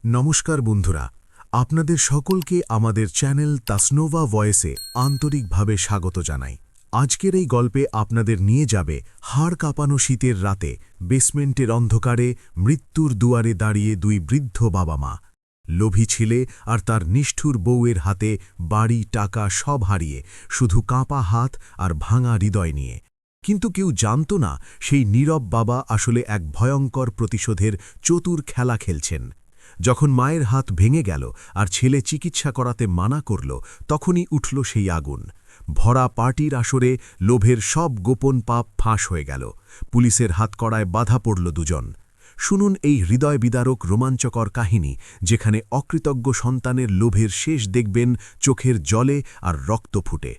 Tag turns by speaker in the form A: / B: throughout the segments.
A: নমস্কার বন্ধুরা, আপনাদের সকলকে আমাদের চ্যানেল তাসনোভা ভয়েসে আন্তরিকভাবে স্বাগত জানাই। আজকের এই গল্পে আপনাদের নিয়ে যাবে হাড় কাঁপানো শীতের রাতে বেসমেন্টের অন্ধকারে মৃত্যুর দুয়ারে দাঁড়িয়ে দুই বৃদ্ধ বাবা মা। লোভী ছেলে আর তার নিষ্ঠুর বউয়ের হাতে বাড়ি, টাকা সব হারিয়ে শুধু কাঁপা হাত আর ভাঙা হৃদয় নিয়ে। কিন্তু কেউ জানত না সেই নীরব বাবা আসলে এক ভয়ঙ্কর প্রতিশোধের চতুর খেলা খেলছেন। যখন মায়ের হাত ভেঙে গেল আর ছেলে চিকিৎসা করাতে মানা করল, তখনই উঠল সেই আগুন। ভরা পার্টির আসরে লোভের সব গোপন পাপ ফাঁস হয়ে গেল। পুলিশের হাতকড়ায় বাধা পড়ল দুজন। শুনুন এই হৃদয় বিদারক রোমাঞ্চকর কাহিনী, যেখানে অকৃতজ্ঞ সন্তানের লোভের শেষ দেখবেন চোখের জলে আর রক্ত ফুটে।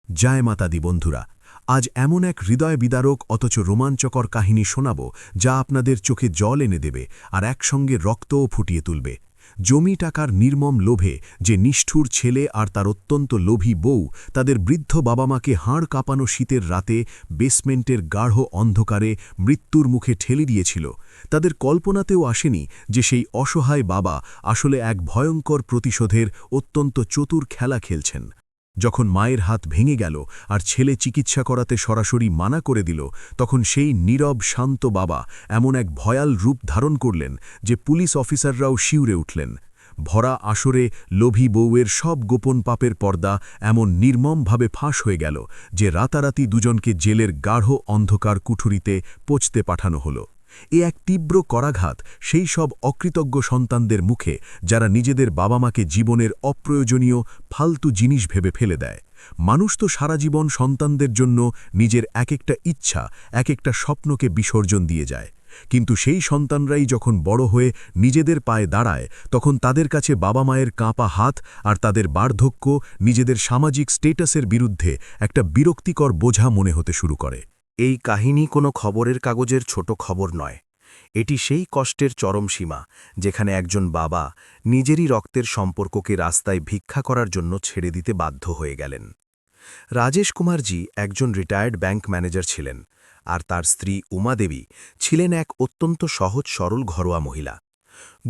A: জয় মাতা দি বন্ধুরা, আজ এমন এক হৃদয় বিদারক অথচ রোমাঞ্চকর কাহিনী শোনাব যা আপনাদের চোখে জল এনে দেবে আর একসঙ্গে রক্তও ফুটিয়ে তুলবে। জমি টাকার নির্মম লোভে যে নিষ্ঠুর ছেলে আর তার অত্যন্ত লোভী বউ তাদের বৃদ্ধ বাবা মাকে হাড় কাঁপানো শীতের রাতে বেসমেন্টের গাঢ় অন্ধকারে মৃত্যুর মুখে ঠেলে দিয়েছিল, তাদের কল্পনাতেও আসেনি যে সেই অসহায় বাবা আসলে এক ভয়ঙ্কর প্রতিশোধের অত্যন্ত চতুর খেলা খেলছেন। যখন মায়ের হাত ভেঙে গেল আর ছেলে চিকিৎসা করাতে সরাসরি মানা করে দিল, তখন সেই নীরব শান্ত বাবা এমন এক ভয়াল রূপ ধারণ করলেন যে পুলিশ অফিসাররাও শিউরে উঠলেন। ভরা আসরে লোভী বউয়ের সব গোপন পাপের পর্দা এমন নির্মমভাবে ফাঁস হয়ে গেল যে রাতারাতি দুজনকে জেলের গাঢ় অন্ধকার কুঠুরিতে পচতে পাঠানো হলো। এ এক তীব্র করাঘাত সেই সব অকৃতজ্ঞ সন্তানদের মুখে যারা নিজেদের বাবা মাকে জীবনের অপ্রয়োজনীয় ফালতু জিনিস ভেবে ফেলে দেয়। মানুষ তো সারা জীবন সন্তানদের জন্য নিজের এক একটা ইচ্ছা, এক একটা স্বপ্নকে বিসর্জন দিয়ে যায়, কিন্তু সেই সন্তানরাই যখন বড় হয়ে নিজেদের পায়ে দাঁড়ায়, তখন তাদের কাছে বাবা মায়ের কাঁপা হাত আর তাদের বার্ধক্য নিজেদের সামাজিক স্টেটাসের বিরুদ্ধে একটা বিরক্তিকর বোঝা মনে হতে শুরু করে।
B: এই কাহিনী কোনো খবরের কাগজের ছোট খবর নয়। এটি সেই কষ্টের চরম সীমা যেখানে একজন বাবা নিজেরই রক্তের সম্পর্ককে রাস্তায় ভিক্ষা করার জন্য ছেড়ে দিতে বাধ্য হয়ে গেলেন। রাজেশ কুমারজি একজন রিটায়ার্ড ব্যাংক ম্যানেজার ছিলেন, আর তার স্ত্রী উমা দেবী ছিলেন এক অত্যন্ত সহজ সরল ঘরোয়া মহিলা।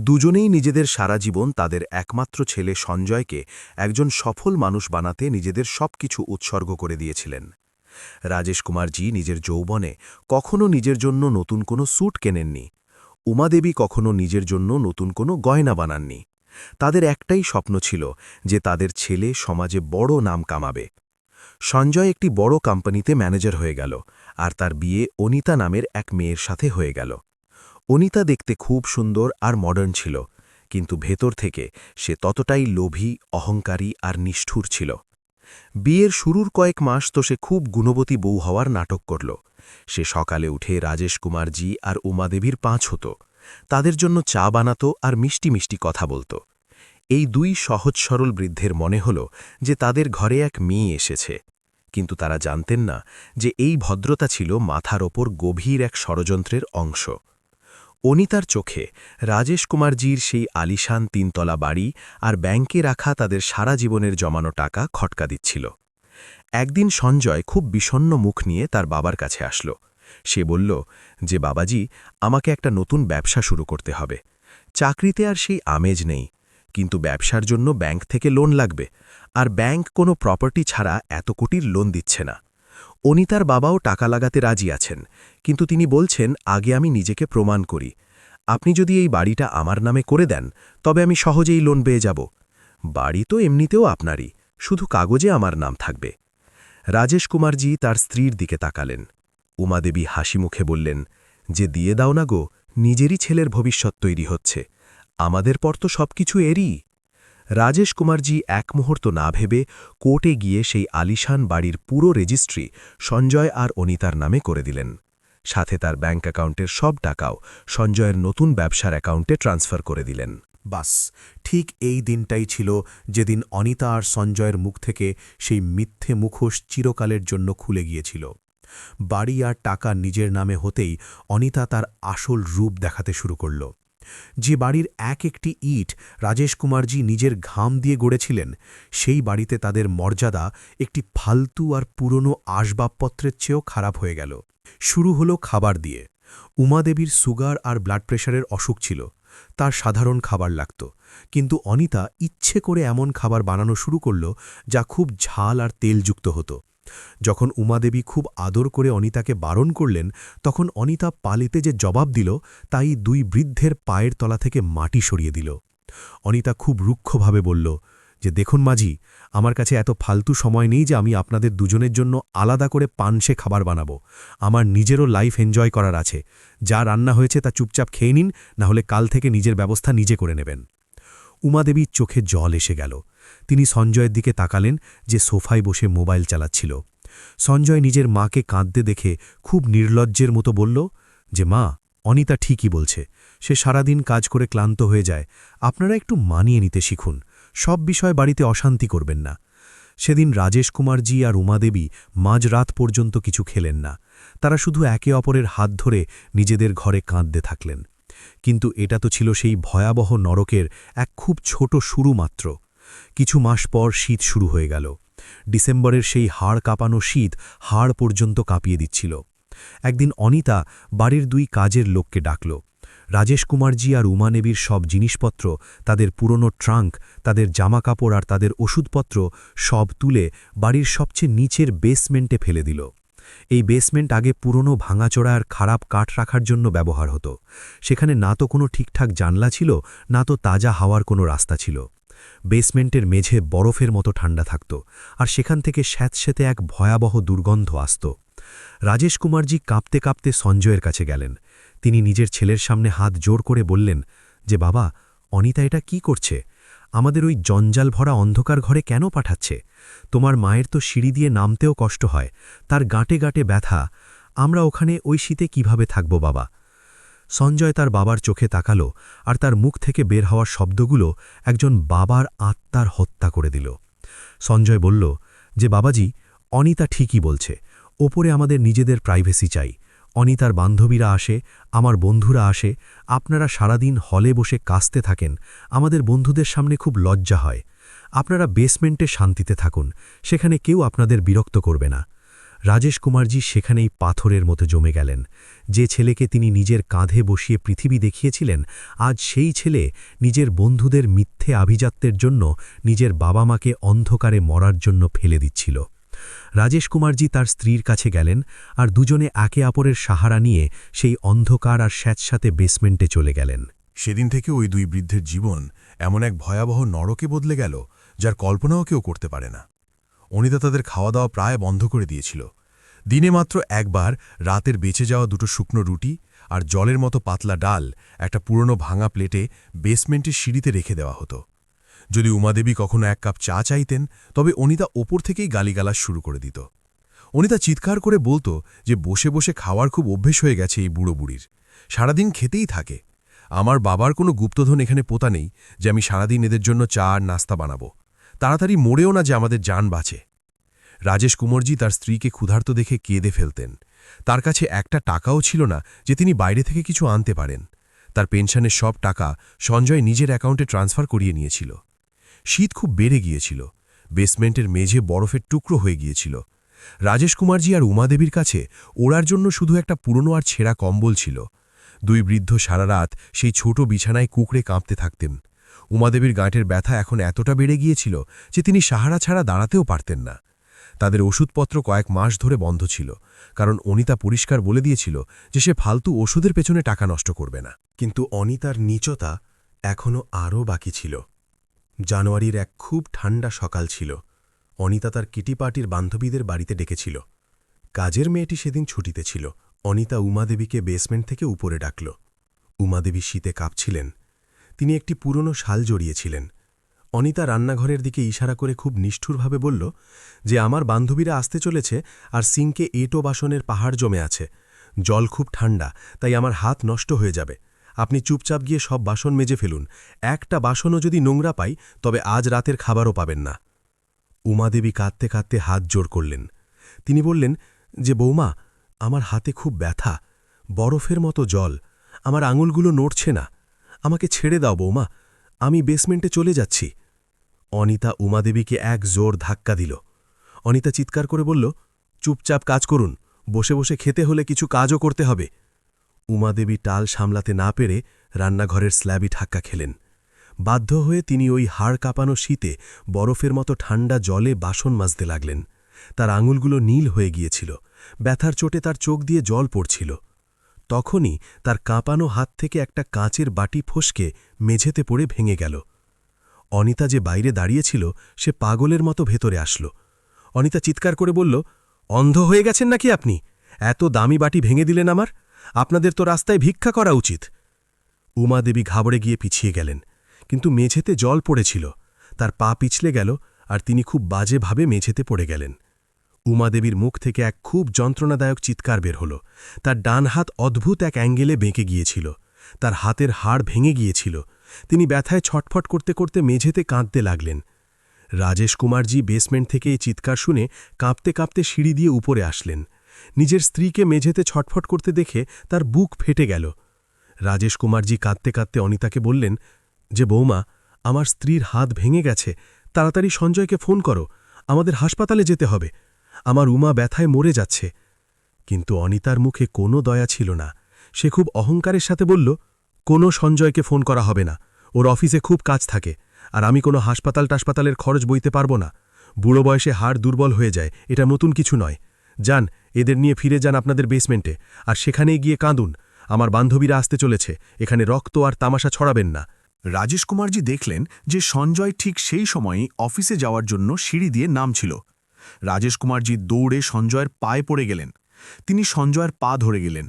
B: দুজনেই নিজেদের সারা জীবন তাদের একমাত্র ছেলে সঞ্জয়কে একজন সফল মানুষ বানাতে নিজেদের সবকিছু উৎসর্গ করে দিয়েছিলেন। রাজেশ কুমারজি নিজের যৌবনে কখনো নিজের জন্য নতুন কোনো স্যুট কেনেননি। উমাদেবী কখনো নিজের জন্য নতুন কোনো গয়না বানাননি। তাদের একটাই স্বপ্ন ছিল যে তাদের ছেলে সমাজে বড় নাম কামাবে। সঞ্জয় একটি বড় কোম্পানিতে ম্যানেজার হয়ে গেল, আর তার বিয়ে অনিতা নামের এক মেয়ের সাথে হয়ে গেল। অনিতা দেখতে খুব সুন্দর আর মডার্ন ছিল, কিন্তু ভেতর থেকে সে ততটাই লোভী, অহংকারী আর নিষ্ঠুর ছিল। বিয়ের শুরুর কয়েক মাস তো সে খুব গুণবতী বউ হওয়ার নাটক করল। সে সকালে উঠে রাজেশ কুমারজি আর উমাদেবীর পাঁচ হতো, তাদের জন্য চা বানাত আর মিষ্টি মিষ্টি কথা বলত। এই দুই সহজ সরল বৃদ্ধের মনে হল যে তাদের ঘরে এক মেয়ে এসেছে, কিন্তু তারা জানতেন না যে এই ভদ্রতা ছিল মাথার ওপর গভীর এক ষড়যন্ত্রের অংশ। অনিতার চোখে রাজেশ কুমারজির সেই আলিশান তিনতলা বাড়ি আর ব্যাংকে রাখা তাদের সারা জীবনের জমানো টাকা খটকা দিচ্ছিল। একদিন সঞ্জয় খুব বিষণ্ণ মুখ নিয়ে তার বাবার কাছে আসলো। সে বলল যে, বাবাজি, আমাকে একটা নতুন ব্যবসা শুরু করতে হবে। চাকরিতে আর সেই আমেজ নেই, কিন্তু ব্যবসার জন্য ব্যাংক থেকে লোন লাগবে, আর ব্যাংক কোনো প্রপার্টি ছাড়া এত কোটির লোন দিচ্ছে না। অনিতার বাবাও টাকা লাগাতে রাজি আছেন, কিন্তু তিনি বলছেন, আগে আমি নিজেকে প্রমাণ করি। আপনি যদি এই বাড়িটা আমার নামে করে দেন, তবে আমি সহজেই লোন পেয়ে যাব। বাড়ি তো এমনিতেও আপনারই, শুধু কাগজে আমার নাম থাকবে। রাজেশ কুমারজি তার স্ত্রীর দিকে তাকালেন। উমাদেবী হাসি মুখে বললেন যে, দিয়ে দাও না গো, নিজেরই ছেলের ভবিষ্যৎ তৈরি হচ্ছে, আমাদের পর তো সবকিছু এরই। রাজেশ কুমারজি এক মুহূর্ত না ভেবে কোর্টে গিয়ে সেই আলিশান বাড়ির পুরো রেজিস্ট্রি সঞ্জয় আর অনিতার নামে করে দিলেন। সাথে তার ব্যাংক অ্যাকাউন্টের সব টাকাও সঞ্জয়ের নতুন ব্যবসার অ্যাকাউন্টে ট্রান্সফার করে দিলেন।
A: বাস, ঠিক এই দিনটাই ছিল যেদিন অনিতা আর সঞ্জয়ের মুখ থেকে সেই মিথ্যে মুখোশ চিরকালের জন্য খুলে গিয়েছিল। বাড়ি আর টাকা নিজের নামে হতেই অনিতা তার আসল রূপ দেখাতে শুরু করল। যে বাড়ির এক একটি ইট রাজেশ কুমারজি নিজের ঘাম দিয়ে গড়েছিলেন, সেই বাড়িতে তাদের মর্যাদা একটি ফালতু আর পুরনো আসবাবপত্রের চেয়েও খারাপ হয়ে গেল। শুরু হলো খাবার দিয়ে। উমাদেবীর সুগার আর ব্লাড প্রেশারের অসুখ ছিল, তার সাধারণ খাবার লাগত, কিন্তু অনিতা ইচ্ছে করে এমন খাবার বানানো শুরু করল যা খুব ঝাল আর তেলযুক্ত হতো। যখন উমাদেবী খুব আদর করে অনিতাকে বারণ করলেন, তখন অনিতা পালিতে যে জবাব দিল তাই দুই বৃদ্ধের পায়ের তলা থেকে মাটি সরিয়ে দিল। অনিতা খুব রুক্ষভাবে বলল যে, দেখুন মাঝি, আমার কাছে এত ফালতু সময় নেই যে আমি আপনাদের দুজনের জন্য আলাদা করে পানসে খাবার বানাবো। আমার নিজেরও লাইফ এনজয় করার আছে। যা রান্না হয়েছে তা চুপচাপ খেয়ে নিন, না হলে কাল থেকে নিজের ব্যবস্থা নিজে করে নেবেন। উমাদেবীর চোখে জল এসে গেল। তিনি সঞ্জয়ের দিকে তাকালেন, যে সোফায় বসে মোবাইল চালাচ্ছিল। সঞ্জয় নিজের মাকে কাঁদতে দেখে খুব নির্লজ্জের মতো বলল যে, মা, অনিতা ঠিকই বলছে। সে সারাদিন কাজ করে ক্লান্ত হয়ে যায়। আপনারা একটু মানিয়ে নিতে শিখুন। সব বিষয় বাড়িতে অশান্তি করবেন না। সেদিন রাজেশ কুমারজি আর উমাদেবী মাঝরাত পর্যন্ত কিছু খেলেন না। তারা শুধু একে অপরের হাত ধরে নিজেদের ঘরে কাঁদতে থাকলেন। কিন্তু এটা তো ছিল সেই ভয়াবহ নরকের এক খুব ছোট শুরু মাত্র। কিছু মাস পর শীত শুরু হয়ে গেল। ডিসেম্বরের সেই হাড় কাঁপানো শীত হাড় পর্যন্ত কাঁপিয়ে দিচ্ছিল। একদিন অনিতা বাড়ির দুই কাজের লোককে ডাকল। রাজেশ কুমারজি আর উমাদেবীর সব জিনিসপত্র, তাদের পুরনো ট্রাঙ্ক, তাদের জামাকাপড় আর তাদের ওষুধপত্র সব তুলে বাড়ির সবচেয়ে নিচের বেসমেন্টে ফেলে দিল। এই বেসমেন্ট আগে পুরনো ভাঙাচোরা আর খারাপ কাঠ রাখার জন্য ব্যবহার হতো। সেখানে না তো কোনো ঠিকঠাক জানলা ছিল, না তো তাজা হাওয়ার কোনো রাস্তা ছিল। বেসমেন্টের মেঝে বরফের মতো ঠান্ডা থাকত, আর সেখান থেকে স্যাঁতস্যাঁতে এক ভয়াবহ দুর্গন্ধ আসত। রাজেশ কুমারজি কাঁপতে কাঁপতে সঞ্জয়ের কাছে গেলেন। তিনি নিজের ছেলের সামনে হাত জোর করে বললেন যে, বাবা, অনিতা এটা কি করছে? আমাদের ওই জঞ্জাল ভরা অন্ধকার ঘরে কেন পাঠাচ্ছে? তোমার মায়ের তো সিঁড়ি দিয়ে নামতেও কষ্ট হয়, তার গাঁটে গাঁটে ব্যথা। আমরা ওখানে ওই শীতে কিভাবে থাকব বাবা? সঞ্জয় তার বাবার চোখে তাকালো, আর তার মুখ থেকে বের হওয়ার শব্দগুলো একজন বাবার আত্মার হত্যা করে দিল। সঞ্জয় বলল যে, বাবাজি, অনিতা ঠিকই বলছে। ওপরে আমাদের নিজেদের প্রাইভেসি চাই। অনিতার বান্ধবীরা আসে, আমার বন্ধুরা আসে, আপনারা সারাদিন হলে বসে কাঁচতে থাকেন। আমাদের বন্ধুদের সামনে খুব লজ্জা হয়। আপনারা বেসমেন্টে শান্তিতে থাকুন, সেখানে কেউ আপনাদের বিরক্ত করবে না। রাজেশ কুমারজি সেখানেই পাথরের মতো জমে গেলেন। যে ছেলেকে তিনি নিজের কাঁধে বসিয়ে পৃথিবী দেখিয়েছিলেন, আজ সেই ছেলে নিজের বন্ধুদের মিথ্যে আভিজাত্যের জন্য নিজের বাবা মাকে অন্ধকারে মরার জন্য ফেলে দিচ্ছিল। রাজেশ কুমারজি তার স্ত্রীর কাছে গেলেন, আর দুজনে একে অপরের সাহারা নিয়ে সেই অন্ধকার আর স্যাঁতস্যাঁতে বেসমেন্টে চলে গেলেন।
C: সেদিন থেকে ওই দুই বৃদ্ধের জীবন এমন এক ভয়াবহ নরকে বদলে গেল, যার কল্পনাও কেউ করতে পারে না। অনিতা তাদের খাওয়া দাওয়া প্রায় বন্ধ করে দিয়েছিল। দিনে মাত্র একবার রাতের বেঁচে যাওয়া দুটো শুকনো রুটি আর জলের মতো পাতলা ডাল একটা পুরনো ভাঙা প্লেটে বেসমেন্টের সিঁড়িতে রেখে দেওয়া হতো। যদি উমাদেবী কখনো এক কাপ চা চাইতেন, তবে অনিতা ওপর থেকেই গালিগালাজ শুরু করে দিত। অনিতা চিৎকার করে বলতো যে বসে বসে খাওয়ার খুব অভ্যেস হয়ে গেছে এই বুড়ো বুড়ির, সারাদিন খেতেই থাকে। আমার বাবার কোনো গুপ্তধন এখানে পোতা নেই যে আমি সারাদিন এদের জন্য চা আর নাস্তা বানাবো। তাড়াতাড়ি মরেও না যে আমাদের জান বাঁচে। রাজেশ কুমারজি তার স্ত্রীকে ক্ষুধার্ত দেখে কেঁদে ফেলতেন। তার কাছে একটা টাকাও ছিল না যে তিনি বাইরে থেকে কিছু আনতে পারেন। তার পেনশনের সব টাকা সঞ্জয় নিজের অ্যাকাউন্টে ট্রান্সফার করিয়ে নিয়েছিল। শীত খুব বেড়ে গিয়েছিল। বেসমেন্টের মেঝে বরফের টুকরো হয়ে গিয়েছিল। রাজেশ কুমারজি আর উমাদেবীর কাছে ওড়ার জন্য শুধু একটা পুরনো আর ছেঁড়া কম্বল ছিল। দুই বৃদ্ধ সারা রাত সেই ছোট বিছানায় কুঁকড়ে কাঁপতে থাকতেন। উমাদেবীর গাঁটের ব্যথা এখন এতটা বেড়ে গিয়েছিল যে তিনি সাহারা ছাড়া দাঁড়াতেও পারতেন না। তাদের ওষুধপত্র কয়েক মাস ধরে বন্ধ ছিল, কারণ অনিতা পরিষ্কার বলে দিয়েছিল যে সে ফালতু ওষুধের পেছনে টাকা নষ্ট করবে না।
A: কিন্তু অনিতার নীচতা এখনও আরও বাকি ছিল। জানুয়ারির এক খুব ঠান্ডা সকাল ছিল। অনিতা তার কিটি পার্টির বান্ধবীদের বাড়িতে ডেকেছিল। কাজের মেয়েটি সেদিন ছুটিতে ছিল। অনিতা উমাদেবীকে বেসমেন্ট থেকে উপরে ডাকল। উমাদেবী শীতে কাঁপছিলেন। তিনি একটি পুরনো শাল জড়িয়েছিলেন। অনিতা রান্নাঘরের দিকে ইশারা করে খুব নিষ্ঠুরভাবে বলল যে, আমার বান্ধবীরা আসতে চলেছে, আর সিঙ্কে এঁটো বাসনের পাহাড় জমে আছে। জল খুব ঠান্ডা, তাই আমার হাত নষ্ট হয়ে যাবে। আপনি চুপচাপ গিয়ে সব বাসন মেজে ফেলুন। একটা বাসনও যদি নোংরা পাই, তবে আজ রাতের খাবারও পাবেন না। উমাদেবী কাঁদতে কাঁদতে হাত জোর করলেন। তিনি বললেন যে, বৌমা, আমার হাতে খুব ব্যথা, বরফের মতো জল, আমার আঙুলগুলো নড়ছে না। আমাকে ছেড়ে দাও বৌমা, আমি বেসমেন্টে চলে যাচ্ছি। অনিতা উমাদেবীকে এক জোর ধাক্কা দিল। অনিতা চিৎকার করে বলল, চুপচাপ কাজ করুন, বসে বসে খেতে হলে কিছু কাজও করতে হবে। উমাদেবী টাল সামলাতে না পেরে
B: রান্নাঘরের স্ল্যাবই ঠাক্কা খেলেন। বাধ্য হয়ে তিনি ওই হাড় কাঁপানো শীতে বরফের মতো ঠান্ডা জলে বাসন মাজতে লাগলেন। তার আঙুলগুলো নীল হয়ে গিয়েছিল, ব্যথার চোটে তার চোখ দিয়ে জল পড়ছিল। তখনই তার কাঁপানো হাত থেকে একটা কাঁচের বাটি ফসকে মেঝেতে পড়ে ভেঙে গেল। অনিতা যে বাইরে দাঁড়িয়েছিল সে পাগলের মতো ভেতরে আসল। অনিতা চিৎকার করে বলল, অন্ধ হয়ে গেছেন নাকি আপনি? এত দামি বাটি ভেঙে দিলেন আমার? আপনাদের তো রাস্তায় ভিক্ষা করা উচিত। উমাদেবী ঘাবড়ে গিয়ে পিছিয়ে গেলেন, কিন্তু মেঝেতে জল পড়েছিল। তার পা পিছলে গেল আর তিনি খুব বাজেভাবে মেঝেতে পড়ে গেলেন। উমাদেবীর মুখ থেকে এক খুব যন্ত্রণাদায়ক চিৎকার বের হল। তার ডান হাত অদ্ভুত এক অ্যাঙ্গেলে বেঁকে গিয়েছিল, তার হাতের হাড় ভেঙে গিয়েছিল। তিনি ব্যথায় ছটফট করতে করতে মেঝেতে কাঁদতে লাগলেন। রাজেশ কুমারজি বেসমেন্ট থেকে এই চিৎকার শুনে কাঁপতে কাঁপতে সিঁড়ি দিয়ে উপরে আসলেন। নিজের স্ত্রীকে মেঝেতে ছটফট করতে দেখে তার বুক ফেটে গেল। রাজেশ কুমারজি কাঁদতে কাঁদতে অনিতাকে বললেন যে, বৌমা, আমার স্ত্রীর হাত ভেঙে গেছে, তাড়াতাড়ি সঞ্জয়কে ফোন করো, আমাদের হাসপাতালে যেতে হবে, আমার উমা ব্যথায় মরে যাচ্ছে। কিন্তু অনিতার মুখে কোনো দয়া ছিল না। সে খুব অহংকারের সাথে বলল, কোনো সঞ্জয়কে ফোন করা হবে না, ওর অফিসে খুব কাজ থাকে, আর আমি কোনো হাসপাতালের খরচ বইতে পারবো না। বুড়ো বয়সে হাড় দুর্বল হয়ে যায়, এটা নতুন কিছু নয়। যান, এদের নিয়ে ফিরে যান আপনাদের বেসমেন্টে, আর সেখানেই গিয়ে কাঁদুন। আমার বান্ধবীরা আসতে চলেছে, এখানে রক্ত আর তামাশা ছড়াবেন না।
A: রাজেশ কুমারজি দেখলেন যে সঞ্জয় ঠিক সেই সময়ই অফিসে যাওয়ার জন্য সিঁড়ি দিয়ে নামছিল। রাজেশ কুমারজি দৌড়ে সঞ্জয়ের পায়ে পড়ে গেলেন। তিনি সঞ্জয়ের পা ধরে গেলেন।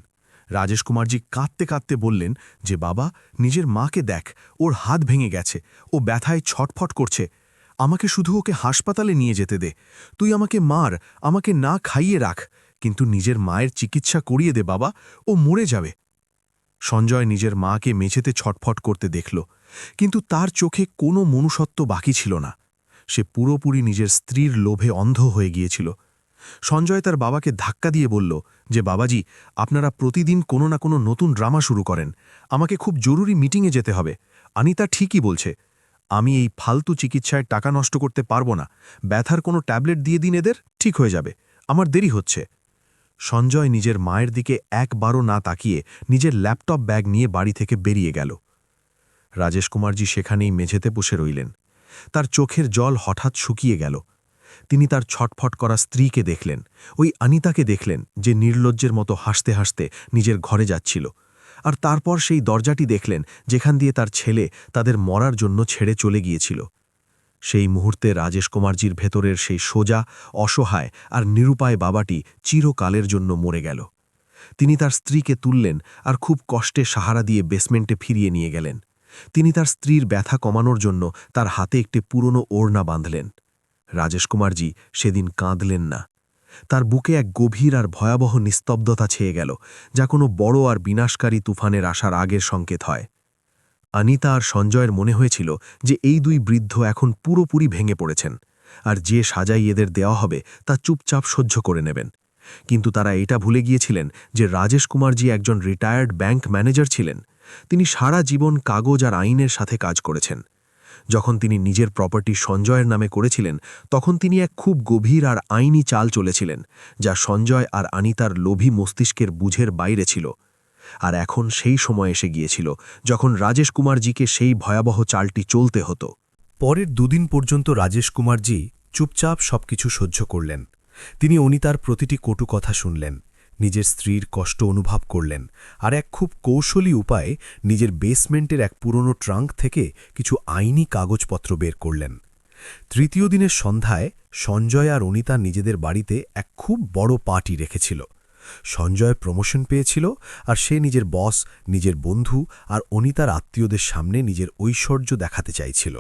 A: রাজেশ কুমারজি কাঁদতে কাঁদতে বললেন যে, বাবা, নিজের মাকে দেখ, ওর হাত ভেঙে গেছে, ও ব্যথায় ছটফট করছে, আমাকে শুধু ওকে হাসপাতালে নিয়ে যেতে দে, তুই আমাকে মার, আমাকে না খাইয়ে রাখ, কিন্তু নিজের মায়ের চিকিৎসা করিয়ে দে বাবা, ও মরে যাবে। সঞ্জয় নিজের মাকে মেঝেতে ছটফট করতে দেখল, কিন্তু তার চোখে কোনো মনুষ্যত্ব বাকি ছিল না। সে পুরোপুরি নিজের স্ত্রীর লোভে অন্ধ হয়ে গিয়েছিল। সঞ্জয় তার বাবাকে ধাক্কা দিয়ে বলল যে, বাবাজি, আপনারা প্রতিদিন কোনো না কোনো নতুন ড্রামা শুরু করেন, আমাকে খুব জরুরি মিটিংয়ে যেতে হবে। অনিতা ঠিকই বলছে, আমি এই ফালতু চিকিৎসায় টাকা নষ্ট করতে পারবো না, ব্যথার কোনো ট্যাবলেট দিয়ে দিন, এদের ঠিক হয়ে যাবে, আমার দেরি হচ্ছে। সঞ্জয় নিজের মায়ের দিকে একবারও না তাকিয়ে নিজের ল্যাপটপ ব্যাগ নিয়ে বাড়ি থেকে বেরিয়ে গেল। রাজেশ কুমারজি সেখানেই মেঝেতে বসে রইলেন। তার চোখের জল হঠাৎ শুকিয়ে গেল। তিনি তার ছটফট করা স্ত্রীকে দেখলেন, ওই অনিতাকে দেখলেন যে নির্লজ্জের মতো হাসতে হাসতে নিজের ঘরে যাচ্ছিল। আর তারপর সেই দরজাটি দেখলেন যেখান দিয়ে তার ছেলে তাদের মরার জন্য ছেড়ে চলে গিয়েছিল। সেই মুহূর্তে রাজেশ কুমারজির ভেতরের সেই সোজা, অসহায় আর নিরুপায় বাবাটি চিরকালের জন্য মরে গেল। তিনি তার স্ত্রীকে তুললেন আর খুব কষ্টে সাহারা দিয়ে বেসমেন্টে ফিরিয়ে নিয়ে গেলেন। তিনি তার স্ত্রীর ব্যথা কমানোর জন্য তার হাতে একটি পুরনো ওড়না বাঁধলেন। রাজেশ কুমারজি সেদিন কাঁদলেন না। তার বুকে এক গভীর আর ভয়াবহ নিস্তব্ধতা ছেয়ে গেল, যা কোনো বড় আর বিনাশকারী তুফানের আসার আগের সংকেত হয়। অনিতা আর সঞ্জয়ের মনে হয়েছিল যে এই দুই বৃদ্ধ এখন পুরোপুরি ভেঙে পড়েছেন, আর যে সাজাই এদের দেওয়া হবে তা চুপচাপ সহ্য করে নেবেন। কিন্তু তারা এটা ভুলে গিয়েছিলেন যে রাজেশ কুমারজি একজন রিটায়ার্ড ব্যাংক ম্যানেজার ছিলেন। তিনি সারা জীবন কাগজ আর আইনের সাথে কাজ করেছেন। যখন তিনি নিজের প্রপার্টি সঞ্জয়ের নামে করেছিলেন, তখন তিনি এক খুব গভীর আর আইনি চাল চলেছিলেন, যা সঞ্জয় আর অনিতার লোভী মস্তিষ্কের বুঝের বাইরে ছিল। আর এখন সেই সময় এসে গিয়েছিল যখন রাজেশ কুমারজিকে সেই ভয়াবহ চালটি চলতে হতো।
B: পরের দুদিন পর্যন্ত রাজেশ কুমারজি চুপচাপ সবকিছু সহ্য করলেন। তিনি অনিতার প্রতিটি কটু কথা শুনলেন, নিজের স্ত্রীর কষ্ট অনুভব করলেন, আর এক খুব কৌশলী উপায়ে নিজের বেসমেন্টের এক পুরনো ট্রাঙ্ক থেকে কিছু আইনি কাগজপত্র বের করলেন। তৃতীয় দিনের সন্ধ্যায় সঞ্জয় আর অনিতা নিজেদের বাড়িতে এক খুব বড় পার্টি রেখেছিল। সঞ্জয় প্রমোশন পেয়েছিল, আর সে নিজের বস, নিজের বন্ধু আর অনিতার আত্মীয়দের সামনে নিজের ঐশ্বর্য দেখাতে চাইছিল।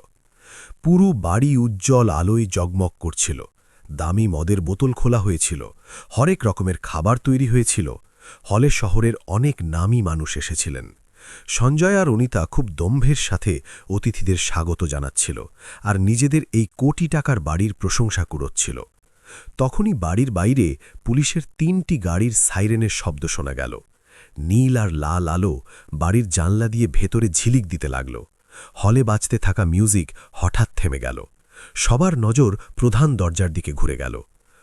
B: পুরো বাড়ি উজ্জ্বল আলোয় জগমগ করছিল। দামি মদের বোতল খোলা হয়েছিল, হরেক রকমের খাবার তৈরি হয়েছিল। হলে শহরের অনেক নামী মানুষ এসেছিলেন। সঞ্জয় আর অনিতা খুব দম্ভের সাথে অতিথিদের স্বাগত জানাচ্ছিল, আর নিজেদের এই কোটি টাকার বাড়ির প্রশংসা কুড়োচ্ছিল। তখনই বাড়ির বাইরে পুলিশের 3টি গাড়ির সাইরেনের শব্দ শোনা গেল। নীল আর লাল আলো বাড়ির জানলা দিয়ে ভেতরে ঝিলিক দিতে লাগল। হলে বাজতে থাকা মিউজিক হঠাৎ থেমে গেল। সবার নজর প্রধান দরজার দিকে ঘুরে গেল।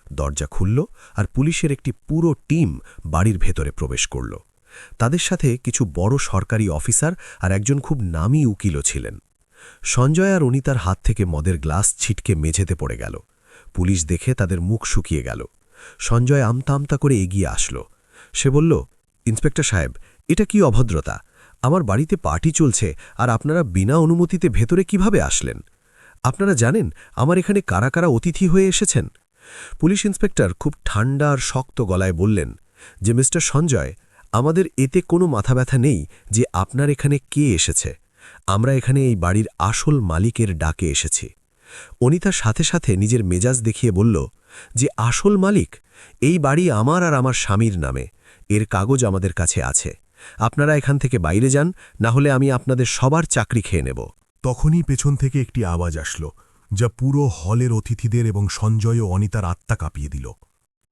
B: দরজা খুলল, আর পুলিশের একটি পুরো টিম বাড়ির ভেতরে প্রবেশ করল। তাদের সাথে কিছু বড় সরকারি অফিসার আর একজন খুব নামী উকিলও ছিলেন। সঞ্জয় আর অনিতার হাত থেকে মদের গ্লাস ছিটকে মেঝেতে পড়ে গেল। পুলিশ দেখে তাদের মুখ শুকিয়ে গেল। সঞ্জয় আমতা আমতা করে এগিয়ে আসলো। সে বলল, ইন্সপেক্টর সাহেব, এটা কি অভদ্রতা? আমার বাড়িতে পার্টি চলছে আর আপনারা বিনা অনুমতিতে ভেতরে কিভাবে আসলেন? আপনারা জানেন আমার এখানে কারা কারা অতিথি হয়ে এসেছেন? পুলিশ ইন্সপেক্টর খুব ঠান্ডা আর শক্ত গলায় বললেন যে, মিস্টার সঞ্জয়, আমাদের এতে কোনো মাথা ব্যথা নেই যে আপনার এখানে কে এসেছে। আমরা এখানে এই বাড়ির আসল মালিকের ডাকে এসেছি। অনিতার সাথে সাথে নিজের মেজাজ দেখিয়ে বলল যে, আসল মালিক? এই বাড়ি আমার আর আমার স্বামীর নামে। এর কাগজ আমাদের কাছে আছে। আপনারা এখান থেকে বাইরে যান, না হলে আমি আপনাদের সবার চাকরি খেয়ে নেব।
C: তখনই পেছন থেকে একটি আওয়াজ আসল, যা পুরো হলের অতিথিদের এবং সঞ্জয় ও অনিতার আত্মা কাঁপিয়ে দিল।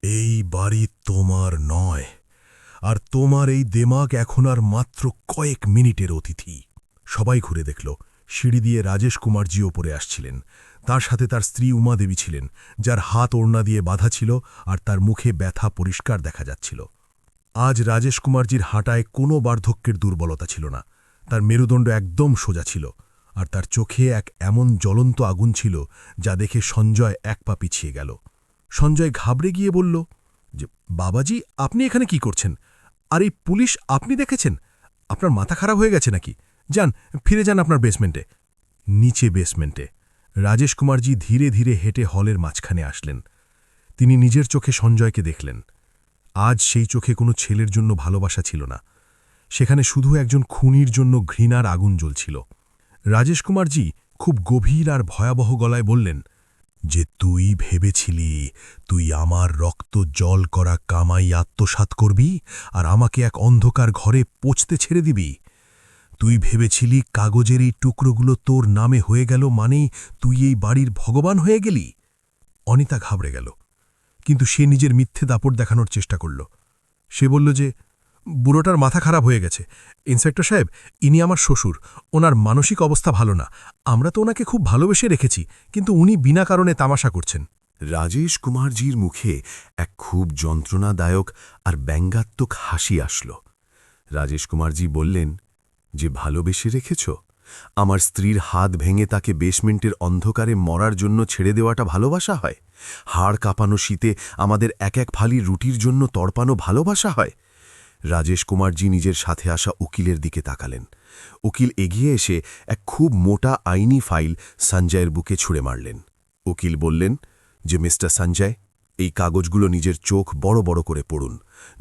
C: এই বাড়ি তোমার নয়, আর তোমার এই দেমাগ এখন আর মাত্র কয়েক মিনিটের অতিথি। সবাই ঘুরে দেখল, সিঁড়ি দিয়ে রাজেশ কুমারজি ওপরে আসছিলেন। তার সাথে তার স্ত্রী উমা দেবী ছিলেন, যার হাত ওড়না দিয়ে বাঁধা ছিল আর তার মুখে ব্যথা পরিষ্কার দেখা যাচ্ছিল। আজ রাজেশ কুমারজির হাঁটায় কোনো বার্ধক্যের দুর্বলতা ছিল না। তার মেরুদণ্ড একদম সোজা ছিল, আর তার চোখে এক এমন জ্বলন্ত আগুন ছিল যা দেখে সঞ্জয় এক পা পিছিয়ে গেল। সঞ্জয় ঘাবড়ে গিয়ে বলল যে, বাবাজি, আপনি এখানে কি করছেন? আর এই পুলিশ আপনি দেখেছেন? আপনার মাথা খারাপ হয়ে গেছে নাকি? যান, ফিরে যান আপনার বেসমেন্টে। নিচে বেসমেন্টে রাজেশ কুমারজি ধীরে ধীরে হেঁটে হলের মাঝখানে আসলেন। তিনি নিজের চোখে সঞ্জয়কে দেখলেন। আজ সেই চোখে কোনো ছেলের জন্য ভালোবাসা ছিল না, সেখানে শুধু একজন খুনির জন্য ঘৃণার আগুন জ্বলছিল। রাজেশ কুমারজি খুব গভীর আর ভয়াবহ গলায় বললেন যে, তুই ভেবেছিলি তুই আমার রক্ত জল করা কামাই আত্মসাৎ করবি আর আমাকে এক অন্ধকার ঘরে পচতে ছেড়ে দিবি? তুই ভেবেছিলি কাগজের এই টুকরোগুলো তোর নামে হয়ে গেল মানেই তুই এই বাড়ির ভগবান হয়ে গেলি? অনিতা ঘাবড়ে গেল, কিন্তু সে নিজের মিথ্যে দাপট দেখানোর চেষ্টা করল। সে বলল যে, বুড়োটার মাথা খারাপ হয়ে গেছে। ইন্সপেক্টর সাহেব, ইনি আমার শ্বশুর। ওনার মানসিক অবস্থা ভালো না। আমরা তো ওনাকে খুব ভালোবেসে রেখেছি, কিন্তু উনি বিনা কারণে তামাশা করছেন।
A: রাজেশ কুমারজির মুখে এক খুব যন্ত্রণাদায়ক আর ব্যঙ্গাত্মক হাসি আসল। রাজেশ কুমারজি বললেন যে, ভালোবেসে রেখেছ? আমার স্ত্রীর হাত ভেঙে তাকে বেসমেন্টের অন্ধকারে মরার জন্য ছেড়ে দেওয়াটা ভালোবাসা হয়? হাড় কাঁপানো শীতে আমাদের এক এক ফালি রুটির জন্য তড়পানো ভালোবাসা হয়? রাজেশ কুমারজি নিজের সাথে আসা উকিলের দিকে তাকালেন। উকিল এগিয়ে এসে এক খুব মোটা আইনি ফাইল সঞ্জয়ের বুকে ছুঁড়ে মারলেন। উকিল বললেন যে, মিস্টার সঞ্জয়, এই কাগজগুলো নিজের চোখ বড় বড় করে পড়ুন।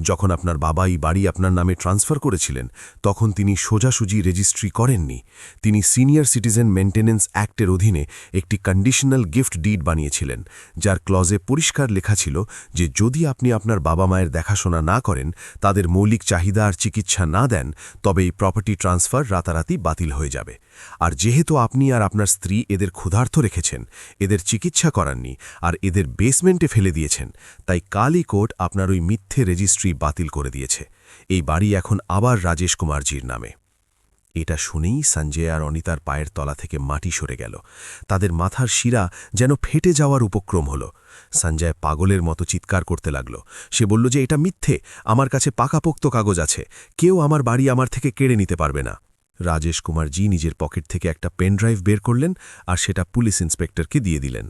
A: যখন আপনার বাবা এই বাড়ি আপনার নামে ট্রান্সফার করেছিলেন, তখন তিনি সোজাসুজি রেজিস্ট্রি করেননি। তিনি সিনিয়র সিটিজেন মেইনটেন্যান্স অ্যাক্টের অধীনে একটি কন্ডিশনাল গিফট ডিড বানিয়েছিলেন, যার ক্লজে পরিষ্কার লেখা ছিল যে যদি আপনি আপনার বাবা মায়ের দেখাশোনা না করেন, তাদের মৌলিক চাহিদা আর চিকিৎসা না দেন, তবে এই প্রপার্টি ট্রান্সফার রাতারাতি বাতিল হয়ে যাবে। আর যেহেতু আপনি আর আপনার স্ত্রী এদের ক্ষুধার্ত রেখেছেন, এদের চিকিৎসা করাননি আর এদের বেসমেন্টে ফেলে দিয়েছেন, তাই কালই কোর্ট আপনার ওই মিথ্যে রেজিস্ট্রি বাতিল করে দিয়েছে। এই বাড়ি এখন আবার রাজেশ কুমারজির নামে। এটা শুনেই সঞ্জয় আর অনিতার পায়ের তলা থেকে মাটি সরে গেল। তাদের মাথার শিরা যেন ফেটে যাওয়ার উপক্রম হল। সঞ্জয় পাগলের মতো চিৎকার করতে লাগল। সে বলল যে, এটা মিথ্যে, আমার কাছে পাকাপোক্ত কাগজ আছে, কেউ আমার বাড়ি আমার থেকে কেড়ে নিতে পারবে না। রাজেশ কুমারজি নিজের পকেট থেকে একটা পেনড্রাইভ বের করলেন আর সেটা পুলিশ ইন্সপেক্টরকে দিয়ে দিলেন।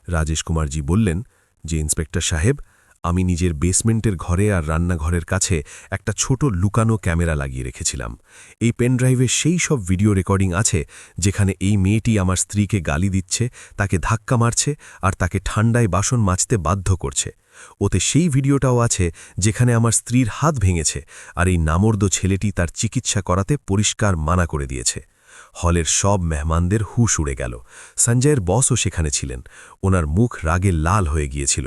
A: রাজেশ কুমারজি বললেন যে, ইন্সপেক্টর সাহেব, আমি নিজের বেসমেন্টের ঘরে আর রান্নাঘরের কাছে একটা ছোট লুকানো ক্যামেরা লাগিয়ে রেখেছিলাম। এই পেনড্রাইভে সেই সব ভিডিও রেকর্ডিং আছে যেখানে এই মেয়েটি আমার স্ত্রীকে গালি দিচ্ছে, তাকে ধাক্কা মারছে আর তাকে ঠান্ডায় বাসন মাজতে বাধ্য করছে। ওতে সেই ভিডিওটাও আছে যেখানে আমার স্ত্রীর হাত ভেঙেছে আর এই নামর্দ ছেলেটি তার চিকিৎসা করাতে পরিষ্কার মানা করে দিয়েছে। হলের সব মেহমানদের হুশ উড়ে গেল। সঞ্জয়ের বসও সেখানে ছিলেন। ওনার মুখ রাগে লাল হয়ে গিয়েছিল।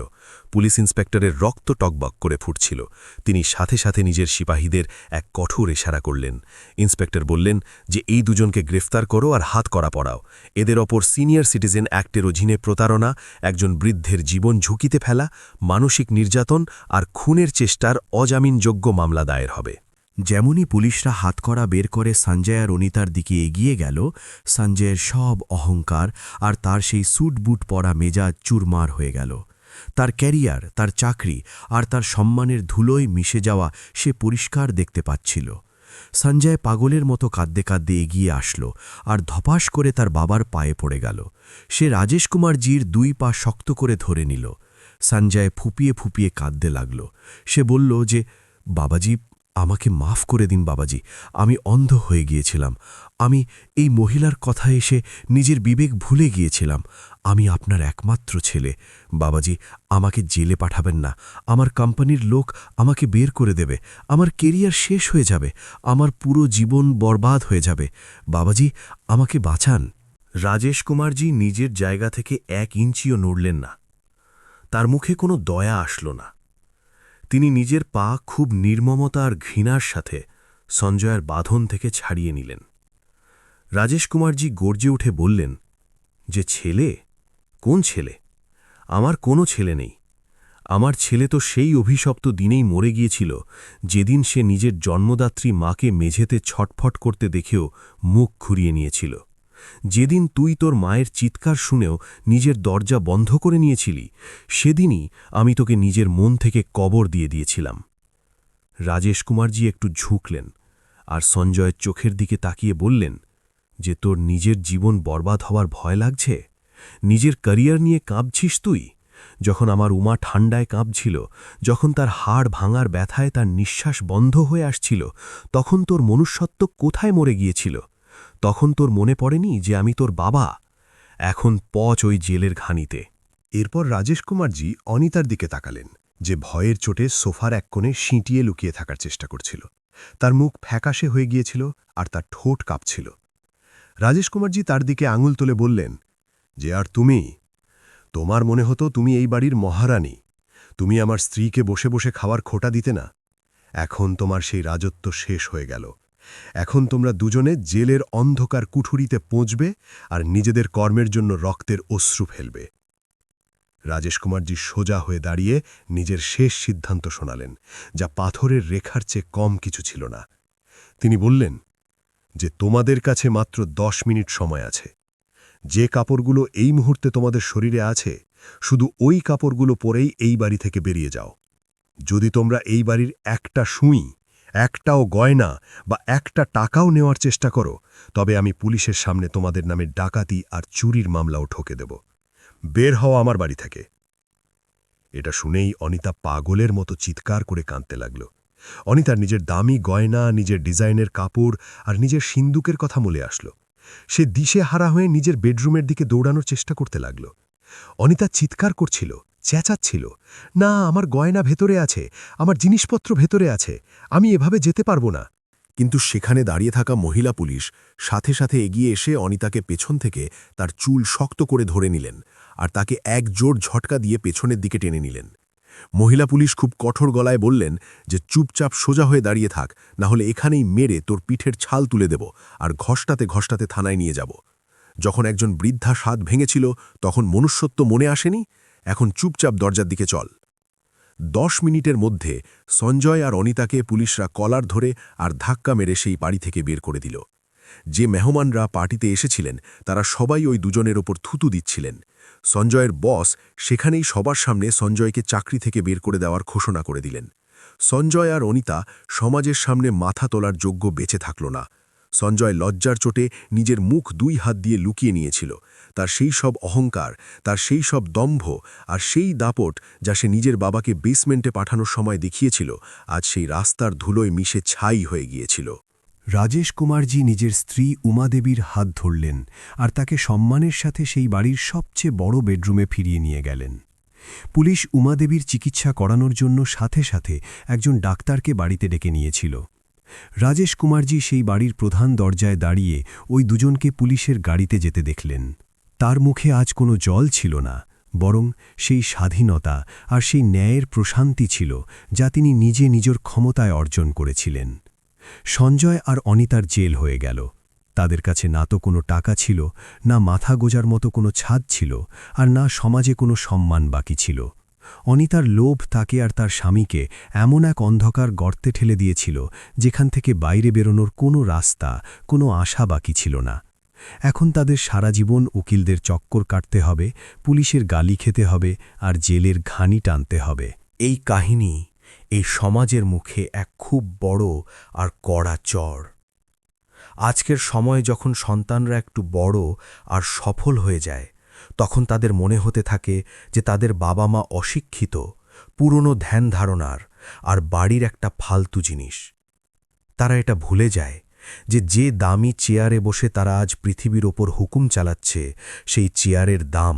A: পুলিশ ইন্সপেক্টরের রক্ত টকবক করে ফুটছিল। তিনি সাথে সাথে নিজের সিপাহীদের এক কঠোর ইশারা করলেন। ইন্সপেক্টর বললেন যে, এই দুজনকে গ্রেফতার করো আর হাত করা পড়াও। এদের ওপর সিনিয়র সিটিজেন অ্যাক্টের অধীনে প্রতারণা, একজন বৃদ্ধের জীবন ঝুঁকিতে ফেলা, মানসিক নির্যাতন আর খুনের চেষ্টার অজামিনযোগ্য মামলা দায়ের হবে।
D: যেমনই পুলিশরা হাতকড়া বের করে সঞ্জয় আর অনিতার দিকে এগিয়ে গেল, সঞ্জয়ের সব অহংকার আর তার সেই স্যুট বুট পরা মেজাজ চুরমার হয়ে গেল। তার ক্যারিয়ার, তার চাকরি আর তার সম্মানের ধুলোয় মিশে যাওয়া সে পরিষ্কার দেখতে পাচ্ছিল। সঞ্জয় পাগলের মতো কাঁদতে কাঁদতে এগিয়ে আসলো আর ধপাস করে তার বাবার পায়ে পড়ে গেল। সে রাজেশ কুমারজির 2 পা শক্ত করে ধরে নিল। সঞ্জয় ফুপিয়ে ফুপিয়ে কাঁদতে লাগল। সে বলল যে, বাবাজি, আমাকে মাফ করে দিন বাবাজি, আমি অন্ধ হয়ে গিয়েছিলাম। আমি এই মহিলার কথা এসে নিজের বিবেক ভুলে গিয়েছিলাম। আমি আপনার একমাত্র ছেলে। বাবাজি, আমাকে জেলে পাঠাবেন না। আমার কোম্পানির লোক আমাকে বের করে দেবে। আমার কেরিয়ার শেষ হয়ে যাবে। আমার পুরো জীবন বরবাদ হয়ে যাবে। বাবাজি, আমাকে বাঁচান।
B: রাজেশ কুমারজি নিজের জায়গা থেকে 1 ইঞ্চিও নড়লেন না। তার মুখে কোনো দয়া আসল না। তিনি নিজের পা খুব নির্মমতা আর ঘৃণার সাথে সঞ্জয়ের বাঁধন থেকে ছাড়িয়ে নিলেন। রাজেশ কুমারজি গর্জে উঠে বললেন, যে ছেলে? কোন ছেলে? আমার কোনো ছেলে নেই। আমার ছেলে তো সেই অভিশপ্ত দিনেই মরে গিয়েছিল, যেদিন সে নিজের জন্মদাত্রী মাকে মেঝেতে ছটফট করতে দেখেও মুখ ঘুরিয়ে নিয়েছিল। যেদিন তুই তোর মায়ের চিৎকার শুনেও নিজের দরজা বন্ধ করে নিয়েছিলি, সেদিনই আমি তোকে নিজের মন থেকে কবর দিয়ে দিয়েছিলাম। রাজেশ কুমারজি একটু ঝুঁকলেন আর সঞ্জয়ের চোখের দিকে তাকিয়ে বললেন, যে তোর নিজের জীবন বরবাদ হওয়ার ভয় লাগছে? নিজের ক্যারিয়ার নিয়ে কাঁপছিস তুই? যখন আমার উমা ঠান্ডায় কাঁপছিল, যখন তার হাড় ভাঙার ব্যথায় তার নিঃশ্বাস বন্ধ হয়ে আসছিল, তখন তোর মনুষ্যত্ব কোথায় মরে গিয়েছিল? তখন তোর মনে পড়েনি যে আমি তোর বাবা? এখন পচ ওই জেলের ঘানিতে।
E: এরপর রাজেশ কুমারজি অনিতার দিকে তাকালেন, যে ভয়ের চোটে সোফার এক কোণে সিঁটিয়ে লুকিয়ে থাকার চেষ্টা করছিল। তার মুখ ফ্যাকাশে হয়ে গিয়েছিল আর তার ঠোঁট কাঁপছিল। রাজেশ কুমারজি তার দিকে আঙুল তুলে বললেন, যে আর তুমি? তোমার মনে হতো তুমি এই বাড়ির মহারানী। তুমি আমার স্ত্রীকে বসে বসে খাওয়ার খোটা দিতে না। এখন তোমার সেই রাজত্ব শেষ হয়ে গেল। এখন তোমরা দুজনে জেলের অন্ধকার কুঠুরিতে পৌঁছবে আর নিজেদের কর্মের জন্য রক্তের অশ্রু ফেলবে। রাজেশ কুমারজি সোজা হয়ে দাঁড়িয়ে নিজের শেষ সিদ্ধান্ত শোনালেন, যা পাথরের রেখার চেয়ে কম কিছু ছিল না। তিনি বললেন, যে তোমাদের কাছে মাত্র 10 মিনিট সময় আছে। যে কাপড়গুলো এই মুহূর্তে তোমাদের শরীরে আছে, শুধু ওই কাপড়গুলো পরেই এই বাড়ি থেকে বেরিয়ে যাও। যদি তোমরা এই বাড়ির একটা সুঁই, একটাও গয়না বা একটা টাকাও নেওয়ার চেষ্টা করো, তবে আমি পুলিশের সামনে তোমাদের নামে ডাকাতি আর চুরির মামলাও ঠোকে দেব। বের হও আমার বাড়ি থেকে। এটা শুনেই অনিতা পাগলের মতো চিৎকার করে কাঁদতে লাগল। অনিতার নিজের দামি গয়না, নিজের ডিজাইনের কাপড় আর নিজের সিন্দুকের কথা মনে আসলো। সে দিশে হারা হয়ে নিজের বেডরুমের দিকে দৌড়ানোর চেষ্টা করতে লাগল। অনিতা চিৎকার করছিল, চেঁচাচ্ছিল, না, আমার গয়না ভেতরে আছে, আমার জিনিসপত্র ভেতরে আছে, আমি এভাবে যেতে পারবো না।
C: কিন্তু সেখানে দাঁড়িয়ে থাকা মহিলা পুলিশ সাথে সাথে এগিয়ে এসে অনিতাকে পেছন থেকে তার চুল শক্ত করে ধরে নিলেন আর তাকে এক জোর ঝটকা দিয়ে পেছনের দিকে টেনে নিলেন। মহিলা পুলিশ খুব কঠোর গলায় বললেন, যে চুপচাপ সোজা হয়ে দাঁড়িয়ে থাক, না হলে এখানেই মেরে তোর পিঠের ছাল তুলে দেব আর ঘষ্টাতে ঘষ্টাতে থানায় নিয়ে যাব। যখন একজন বৃদ্ধা স্বাদ ভেঙেছিল, তখন মনুষ্যত্ব মনে আসেনি? এখন চুপচাপ দরজার দিকে চল। 10 মিনিটের মধ্যে সঞ্জয় আর অনিতাকে পুলিশরা কলার ধরে আর ধাক্কা মেরে সেই বাড়ি থেকে বের করে দিল। যে মেহমানরা পার্টিতে এসেছিলেন, তারা সবাই ওই দুজনের ওপর থুতু দিচ্ছিলেন। সঞ্জয়ের বস সেখানেই সবার সামনে সঞ্জয়কে চাকরি থেকে বের করে দেওয়ার ঘোষণা করে দিলেন। সঞ্জয় আর অনিতা সমাজের সামনে মাথা তোলার যোগ্য বেঁচে থাকল না। সঞ্জয় লজ্জার চোটে নিজের মুখ 2 হাত দিয়ে লুকিয়ে নিয়েছিল। তার সেই সব অহংকার, তার সেই সব দম্ভ আর সেই দাপট, যা সে নিজের বাবাকে বেসমেন্টে পাঠানোর সময় দেখিয়েছিল, আজ সেই রাস্তার ধুলোয় মিশে ছাই হয়ে গিয়েছিল।
F: রাজেশ কুমারজি নিজের স্ত্রী উমাদেবীর হাত ধরলেন আর তাকে সম্মানের সাথে সেই বাড়ির সবচেয়ে বড় বেডরুমে ফিরিয়ে নিয়ে গেলেন। পুলিশ উমাদেবীর চিকিৎসা করানোর জন্য সাথে সাথে একজন ডাক্তারকে বাড়িতে ডেকে নিয়েছিল। রাজেশ কুমারজি সেই বাড়ির প্রধান দরজায় দাঁড়িয়ে ওই দুজনকে পুলিশের গাড়িতে যেতে দেখলেন। তার মুখে আজ কোনো জল ছিল না, বরং সেই স্বাধীনতা আর সেই ন্যায়ের প্রশান্তি ছিল, যা তিনি নিজে নিজের ক্ষমতায় অর্জন করেছিলেন। সঞ্জয় আর অনিতার জেল হয়ে গেল। তাদের কাছে না তো কোনো টাকা ছিল, না মাথা গোজার মতো কোনো ছাদ ছিল, আর না সমাজে কোনো সম্মান বাকি ছিল। অনিতার লোভ তাকে আর তার স্বামীকে এমন এক অন্ধকার গর্তে ঠেলে দিয়েছিল, যেখান থেকে বাইরে বেরোনোর কোনো রাস্তা, কোনো আশা বাকি ছিল না। এখন তাদের সারা জীবন উকিলদের চক্কর কাটতে হবে, পুলিশের গালি খেতে হবে আর জেলের ঘানি টানতে হবে।
D: এই কাহিনী এই সমাজের মুখে এক খুব বড় আর কড়া চর। আজকের সময়ে যখন সন্তানরা একটু বড় আর সফল হয়ে যায়, তখন তাদের মনে হতে থাকে যে তাদের বাবা মা অশিক্ষিত, পুরনো ধ্যান ধারণার আর বাড়ির একটা ফালতু জিনিস। তারা এটা ভুলে যায় যে দামি চেয়ারে বসে তারা আজ পৃথিবীর ওপর হুকুম চালাচ্ছে, সেই চেয়ারের দাম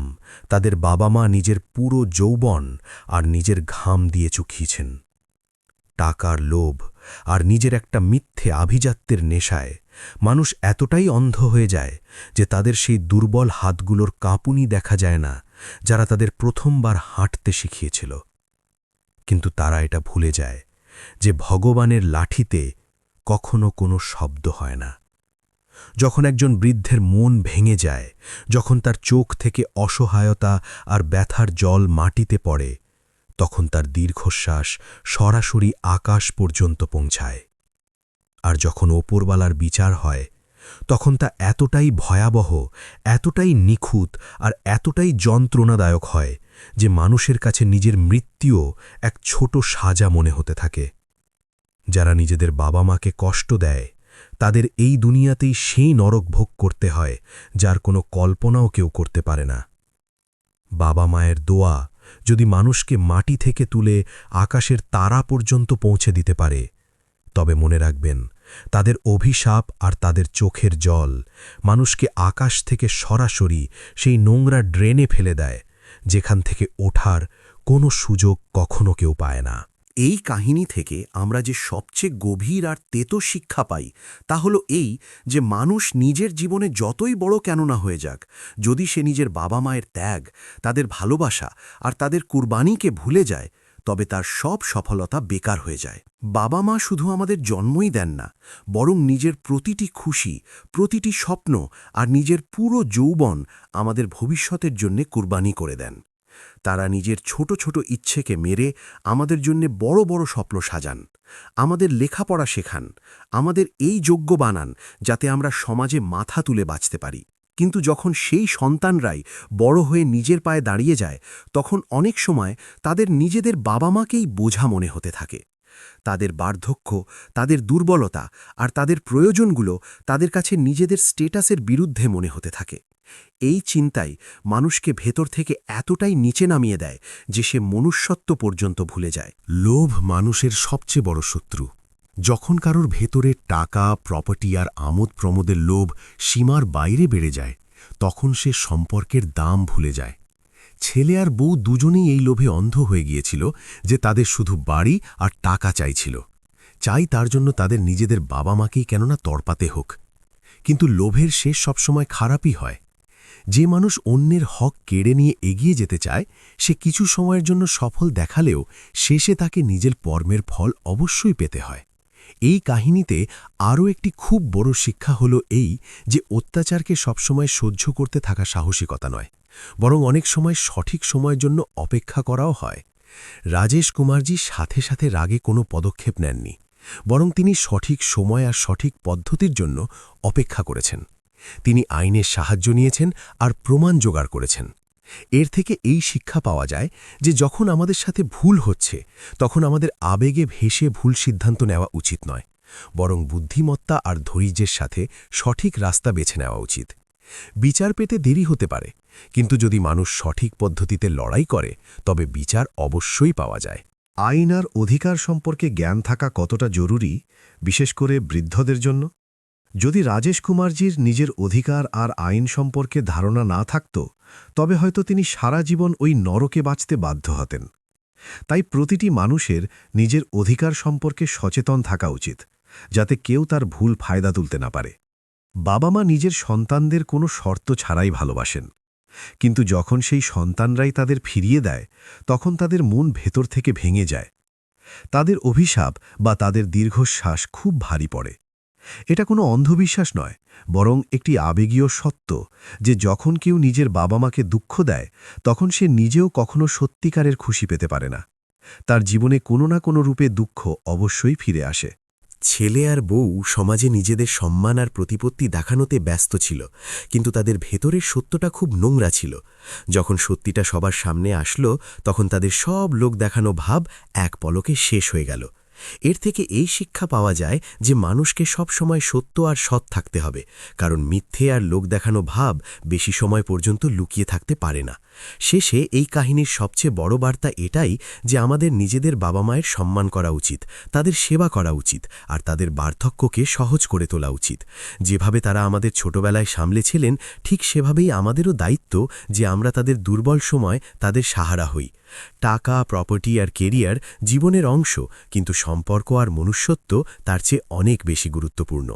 D: তাদের বাবা মা নিজের পুরো যৌবন আর নিজের ঘাম দিয়ে চুকিয়েছেন। টাকার লোভ আর নিজের একটা মিথ্যে আভিজাত্যের নেশায় মানুষ এতটাই অন্ধ হয়ে যায় যে তাদের সেই দুর্বল হাতগুলোর কাঁপুনি দেখা যায় না, যারা তাদের প্রথমবার হাঁটতে শিখিয়েছিল। কিন্তু তারা এটা ভুলে যায় যে ভগবানের লাঠিতে কখনো কোনো শব্দ হয় না। যখন একজন বৃদ্ধের মন ভেঙে যায়, যখন তার চোখ থেকে অসহায়তা আর ব্যথার জল মাটিতে পড়ে, তখন তার দীর্ঘশ্বাস সরাসরি আকাশ পর্যন্ত পৌঁছায়। আর যখন ওপরওয়ালার বিচার হয়, তখন তা এতটাই ভয়াবহ, এতটাই নিখুঁত আর এতটাই যন্ত্রণাদায়ক হয় যে মানুষের কাছে নিজের মৃত্যুও এক ছোট সাজা মনে হতে থাকে। যারা নিজেদের বাবা মাকে কষ্ট দেয়, তাদের এই দুনিয়াতেই সেই নরক ভোগ করতে হয় যার কোনো কল্পনাও কেউ করতে পারে না। বাবা মায়ের দোয়া যদি মানুষকে মাটি থেকে তুলে আকাশের তারা পর্যন্ত পৌঁছে দিতে পারে, তবে মনে রাখবেন, তাদের অভিশাপ আর তাদের চোখের জল মানুষকে আকাশ থেকে সরাসরি সেই নোংরা ড্রেনে ফেলে দেয়, যেখান থেকে ওঠার কোনো সুযোগ কখনো কেউ পায় না।
G: এই কাহিনী থেকে আমরা যে সবচেয়ে গভীর আর তেতো শিক্ষা পাই তা হলো এই যে মানুষ নিজের জীবনে যতই বড় কেন না হয়ে যাক, যদি সে নিজের বাবা মায়ের ত্যাগ, তাদের ভালোবাসা আর তাদের কুরবানিকে ভুলে যায়, তবে তার সব সফলতা বেকার হয়ে যায়। বাবা মা শুধু আমাদের জন্মই দেন না, বরং নিজের প্রতিটি খুশি, প্রতিটি স্বপ্ন আর নিজের পুরো যৌবন আমাদের ভবিষ্যতের জন্যে কুরবানি করে দেন। তারা নিজের ছোট ছোট ইচ্ছেকে মেরে আমাদের জন্য বড় বড় স্বপ্ন সাজান, আমাদের লেখাপড়া শেখান, আমাদের এই যোগ্য বানান যাতে আমরা সমাজে মাথা তুলে বাঁচতে পারি। কিন্তু যখন সেই সন্তানরাই বড় হয়ে নিজের পায়ে দাঁড়িয়ে যায়, তখন অনেক সময় তাদের নিজেদের বাবা মাকেই বোঝা মনে হতে থাকে। তাদের বার্ধক্য, তাদের দুর্বলতা আর তাদের প্রয়োজনগুলো তাদের কাছে নিজেদের স্টেটাসের বিরুদ্ধে মনে হতে থাকে। এই চিন্তাই মানুষকে ভেতর থেকে এতটাই নিচে নামিয়ে দেয় যে সে মনুষ্যত্ব পর্যন্ত ভুলে যায়।
E: লোভ মানুষের সবচেয়ে বড় শত্রু। যখন কারোর ভেতরে টাকা, প্রপার্টি আর আমোদ প্রমোদের লোভ সীমার বাইরে বেড়ে যায়, তখন সে সম্পর্কের দাম ভুলে যায়। ছেলে আর বউ দুজনেই এই লোভে অন্ধ হয়ে গিয়েছিল যে তাদের শুধু বাড়ি আর টাকা চাইছিল। চাই তার জন্য তাদের নিজেদের বাবা মাকেই কেননা তড়পাতে হোক। কিন্তু লোভের শেষ সবসময় খারাপই হয়। যে মানুষ অন্যের হক কেড়ে নিয়ে এগিয়ে যেতে চায়, সে কিছু সময়ের জন্য সফল দেখালেও শেষে তাকে নিজের কর্মের ফল অবশ্যই পেতে হয়। এই কাহিনীতে আরও একটি খুব বড় শিক্ষা হল এই যে অত্যাচারকে সবসময় সহ্য করতে থাকা সাহসিকতা নয়, বরং অনেক সময় সঠিক সময়ের জন্য অপেক্ষা করাও হয়। রাজেশ কুমারজি সাথে সাথে রাগে কোনো পদক্ষেপ নেননি, বরং তিনি সঠিক সময় আর সঠিক পদ্ধতির জন্য অপেক্ষা করেছেন। তিনি আইনের সাহায্য নিয়েছেন আর প্রমাণ জোগাড় করেছেন। এর থেকে এই শিক্ষা পাওয়া যায় যে যখন আমাদের সাথে ভুল হচ্ছে, তখন আমাদের আবেগে ভেসে ভুল সিদ্ধান্ত নেওয়া উচিত নয়, বরং বুদ্ধিমত্তা আর ধৈর্যের সাথে সঠিক রাস্তা বেছে নেওয়া উচিত। বিচার পেতে দেরি হতে পারে, কিন্তু যদি মানুষ সঠিক পদ্ধতিতে লড়াই করে, তবে বিচার অবশ্যই পাওয়া যায়। আইন আর অধিকার সম্পর্কে জ্ঞান থাকা কতটা জরুরি, বিশেষ করে বৃদ্ধদের জন্য? যদি রাজেশ কুমারজির নিজের অধিকার আর আইন সম্পর্কে ধারণা না থাকত, তবে হয়তো তিনি সারা জীবন ওই নরকে বাঁচতে বাধ্য হতেন। তাই প্রতিটি মানুষের নিজের অধিকার সম্পর্কে সচেতন থাকা উচিত, যাতে কেউ তার ভুল ফায়দা তুলতে না পারে। বাবা মা নিজের সন্তানদের কোনো শর্ত ছাড়াই ভালোবাসেন, কিন্তু যখন সেই সন্তানরাই তাদের ফিরিয়ে দেয়, তখন তাদের মন ভেতর থেকে ভেঙে যায়। তাদের অভিশাপ বা তাদের দীর্ঘশ্বাস খুব ভারী পড়ে। এটা কোনো অন্ধবিশ্বাস নয়, বরং একটি আবেগীয় সত্য যে যখন কেউ নিজের বাবা মাকে দুঃখ দেয়, তখন সে নিজেও কখনো সত্যিকারের খুশি পেতে পারে না। তার জীবনে কোনো না কোনো রূপে দুঃখ অবশ্যই ফিরে আসে।
G: ছেলে আর বউ সমাজে নিজেদের সম্মান আর প্রতিপত্তি দেখানোতে ব্যস্ত ছিল, কিন্তু তাদের ভেতরের সত্যটা খুব নোংরা ছিল। যখন সত্যিটা সবার সামনে আসলো, তখন তাদের সব লোক দেখানো ভাব এক পলকে শেষ হয়ে গেল। এর থেকে এই শিক্ষা পাওয়া যায় যে মানুষকে সব সময় সত্য আর সৎ থাকতে হবে, কারণ মিথ্যে আর লোক দেখানো ভাব বেশি সময় পর্যন্ত লুকিয়ে থাকতে পারে না। শেষে এই কাহিনীর সবচেয়ে বড় বার্তা এটাই যে আমাদের নিজেদের বাবা মায়ের সম্মান করা উচিত, তাদের সেবা করা উচিত, আর তাদের বার্ধক্যকে সহজ করে তোলা উচিত। যেভাবে তারা আমাদের ছোটবেলায় সামলেছিলেন, ঠিক সেভাবেই আমাদেরও দায়িত্ব যে আমরা তাদের দুর্বল সময় তাদের সাহারা হই। টাকা, প্রপার্টি আর কেরিয়ার জীবনের অংশ, কিন্তু সম্পর্ক আর মনুষ্যত্ব তার চেয়ে অনেক বেশি গুরুত্বপূর্ণ।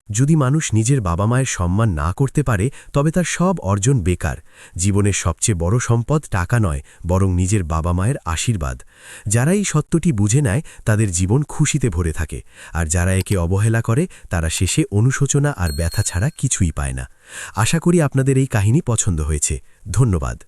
G: যদি মানুষ নিজের বাবা মায়ের সম্মান না করতে পারে, তবে তার সব অর্জন বেকার। জীবনের সবচেয়ে বড় সম্পদ টাকা নয়, বরং নিজের বাবা মায়ের আশীর্বাদ। যারা এই সত্যটি বুঝে নেয়, তাদের জীবন খুশিতে ভরে থাকে, আর যারা একে অবহেলা করে, তারা শেষে অনুশোচনা আর ব্যথা ছাড়া কিছুই পায় না। আশা করি আপনাদের এই কাহিনী পছন্দ হয়েছে। ধন্যবাদ।